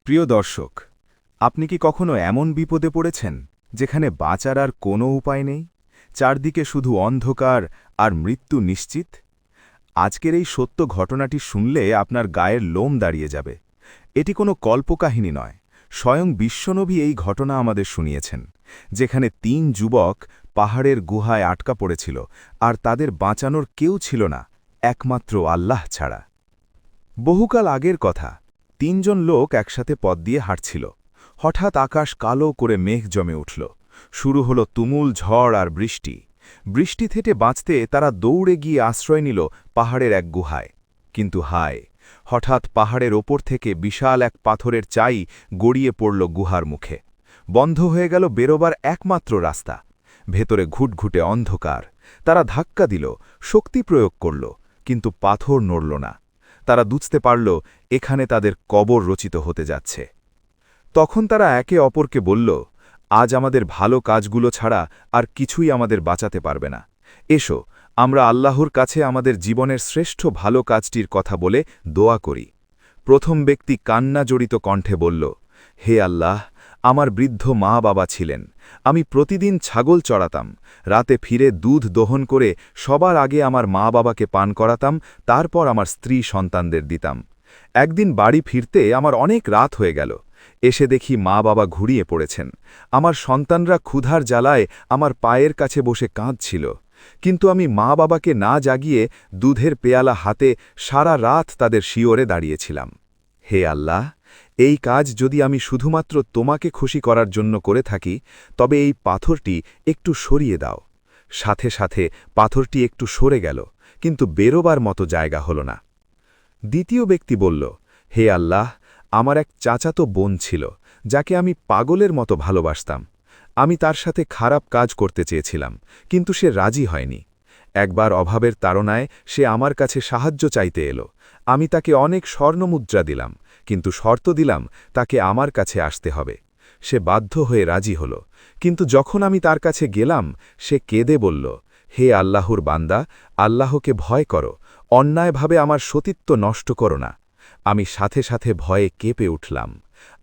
প্রিয় দর্শক, আপনি কি কখনো এমন বিপদে পড়েছেন যেখানে বাঁচার আর কোনো উপায় নেই? চারদিকে শুধু অন্ধকার আর মৃত্যু নিশ্চিত? আজকের এই সত্য ঘটনাটি শুনলে আপনার গায়ের লোম দাঁড়িয়ে যাবে। এটি কোনো কল্পকাহিনী নয়, স্বয়ং বিশ্বনবী এই ঘটনা আমাদের শুনিয়েছেন, যেখানে ৩ যুবক পাহাড়ের গুহায় আটকা পড়েছিল আর তাদের বাঁচানোর কেউ ছিল না, একমাত্র আল্লাহ ছাড়া। বহুকাল আগের কথা, ৩ জন লোক একসাথে পথ দিয়ে হাঁটছিল। হঠাৎ আকাশ কালো করে মেঘ জমে উঠল। শুরু হলো তুমুল ঝড় আর বৃষ্টি। বৃষ্টি থেকে বাঁচতে তারা দৌড়ে গিয়ে আশ্রয় নিল পাহাড়ের এক গুহায়। কিন্তু হায়, হঠাৎ পাহাড়ের ওপর থেকে বিশাল এক পাথরের চাই গড়িয়ে পড়ল গুহার মুখে। বন্ধ হয়ে গেল বেরোবার একমাত্র রাস্তা। ভেতরে ঘুটঘুটে অন্ধকার। তারা ধাক্কা দিল, শক্তি প্রয়োগ করল, কিন্তু পাথর নড়ল না। তারা বুঝতে পারল এখানে তাদের কবর রচিত হতে যাচ্ছে। তখন তারা একে অপরকে বলল, আজ আমাদের ভালো কাজগুলো ছাড়া আর কিছুই আমাদের বাঁচাতে পারবে না। এসো, আমরা আল্লাহর কাছে আমাদের জীবনের শ্রেষ্ঠ ভালো কাজটির কথা বলে দোয়া করি। প্রথম ব্যক্তি কান্না জড়িত কণ্ঠে বলল, হে আল্লাহ, আমার বৃদ্ধ মা বাবা ছিলেন। আমি প্রতিদিন ছাগল চড়াতাম, রাতে ফিরে দুধ দহন করে সবার আগে আমার মা বাবাকে পান করাতাম, তারপর আমার স্ত্রী সন্তানদের দিতাম। একদিন বাড়ি ফিরতে আমার অনেক রাত হয়ে গেল। এসে দেখি মা বাবা ঘুরিয়ে পড়েছেন। আমার সন্তানরা ক্ষুধার জ্বালায় আমার পায়ের কাছে বসে কাঁদছিল। কিন্তু আমি মা বাবাকে না জাগিয়ে দুধের পেয়ালা হাতে সারা রাত তাদের শিওরে দাঁড়িয়েছিলাম। হে আল্লাহ, এই কাজ যদি আমি শুধুমাত্র তোমাকে খুশি করার জন্য করে থাকি, তবে এই পাথরটি একটু সরিয়ে দাও। সাথে সাথে পাথরটি একটু সরে গেল, কিন্তু বেরোবার মতো জায়গা হল না। দ্বিতীয় ব্যক্তি বলল, হে আল্লাহ, আমার এক চাচাতো বোন ছিল, যাকে আমি পাগলের মতো ভালোবাসতাম। আমি তার সাথে খারাপ কাজ করতে চেয়েছিলাম, কিন্তু সে রাজি হয়নি। একবার অভাবের তাড়নায় সে আমার কাছে সাহায্য চাইতে এলো। আমি তাকে অনেক স্বর্ণমুদ্রা দিলাম, কিন্তু শর্ত দিলাম তাকে আমার কাছে আসতে হবে। সে বাধ্য হয়ে রাজি হল, কিন্তু যখন আমি তার কাছে গেলাম, সে কেঁদে বলল, হে আল্লাহর বান্দা, আল্লাহকে ভয় করো, অন্যায়ভাবে আমার সতীত্ব নষ্ট করো না। আমি সাথে সাথে ভয়ে কেঁপে উঠলাম।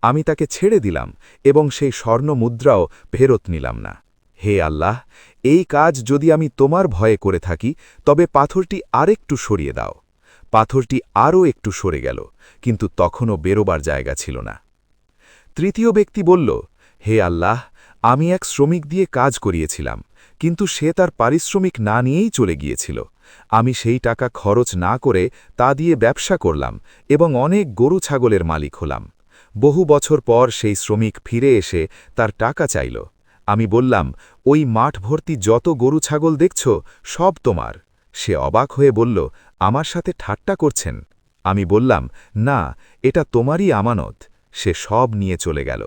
আমি তাকে ছেড়ে দিলাম এবং সেই স্বর্ণ মুদ্রাও ফেরত নিলাম না। হে আল্লাহ, এই কাজ যদি আমি তোমার ভয়ে করে থাকি, তবে পাথরটি আরেকটু সরিয়ে দাও। পাথরটি আরও একটু সরে গেল, কিন্তু তখনও বেরোবার জায়গা ছিল না। তৃতীয় ব্যক্তি বলল, হে আল্লাহ, আমি এক শ্রমিক দিয়ে কাজ করিয়েছিলাম, কিন্তু সে তার পারিশ্রমিক না নিয়েই চলে গিয়েছিল। আমি সেই টাকা খরচ না করে তা দিয়ে ব্যবসা করলাম এবং অনেক গরু ছাগলের মালিক হলাম। বহু বছর পর সেই শ্রমিক ফিরে এসে তার টাকা চাইল। আমি বললাম, ওই মাঠ ভর্তি যত গরু ছাগল দেখছ, সব তোমার। সে অবাক হয়ে বলল, আমার সাথে ঠাট্টা করছেন? আমি বললাম, না, এটা তোমারই আমানত। সে সব নিয়ে চলে গেল।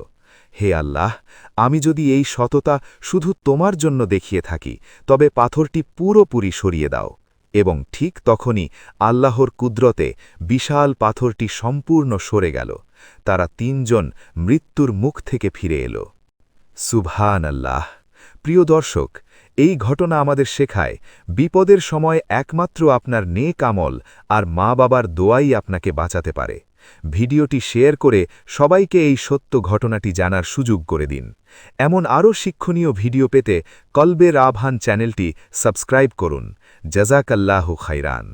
হে আল্লাহ, আমি যদি এই সততা শুধু তোমার জন্য দেখিয়ে থাকি, তবে পাথরটি পুরোপুরি সরিয়ে দাও। এবং ঠিক তখনই আল্লাহর কুদরতে বিশাল পাথরটি সম্পূর্ণ সরে গেল। তারা ৩ জন মৃত্যুর মুখ থেকে ফিরে এলো। সুবহান আল্লাহ। প্রিয় দর্শক, এই ঘটনা আমাদের শেখায়, বিপদের সময় একমাত্র আপনার নেক আমল আর মা বাবার দোয়াই আপনাকে বাঁচাতে পারে। ভিডিওটি শেয়ার করে সবাইকে এই সত্য ঘটনাটি জানার সুযোগ করে দিন। এমন আরও শিক্ষণীয় ভিডিও পেতে কলবের আহ্বান চ্যানেলটি সাবস্ক্রাইব করুন। জাযাকাল্লাহু খাইরান।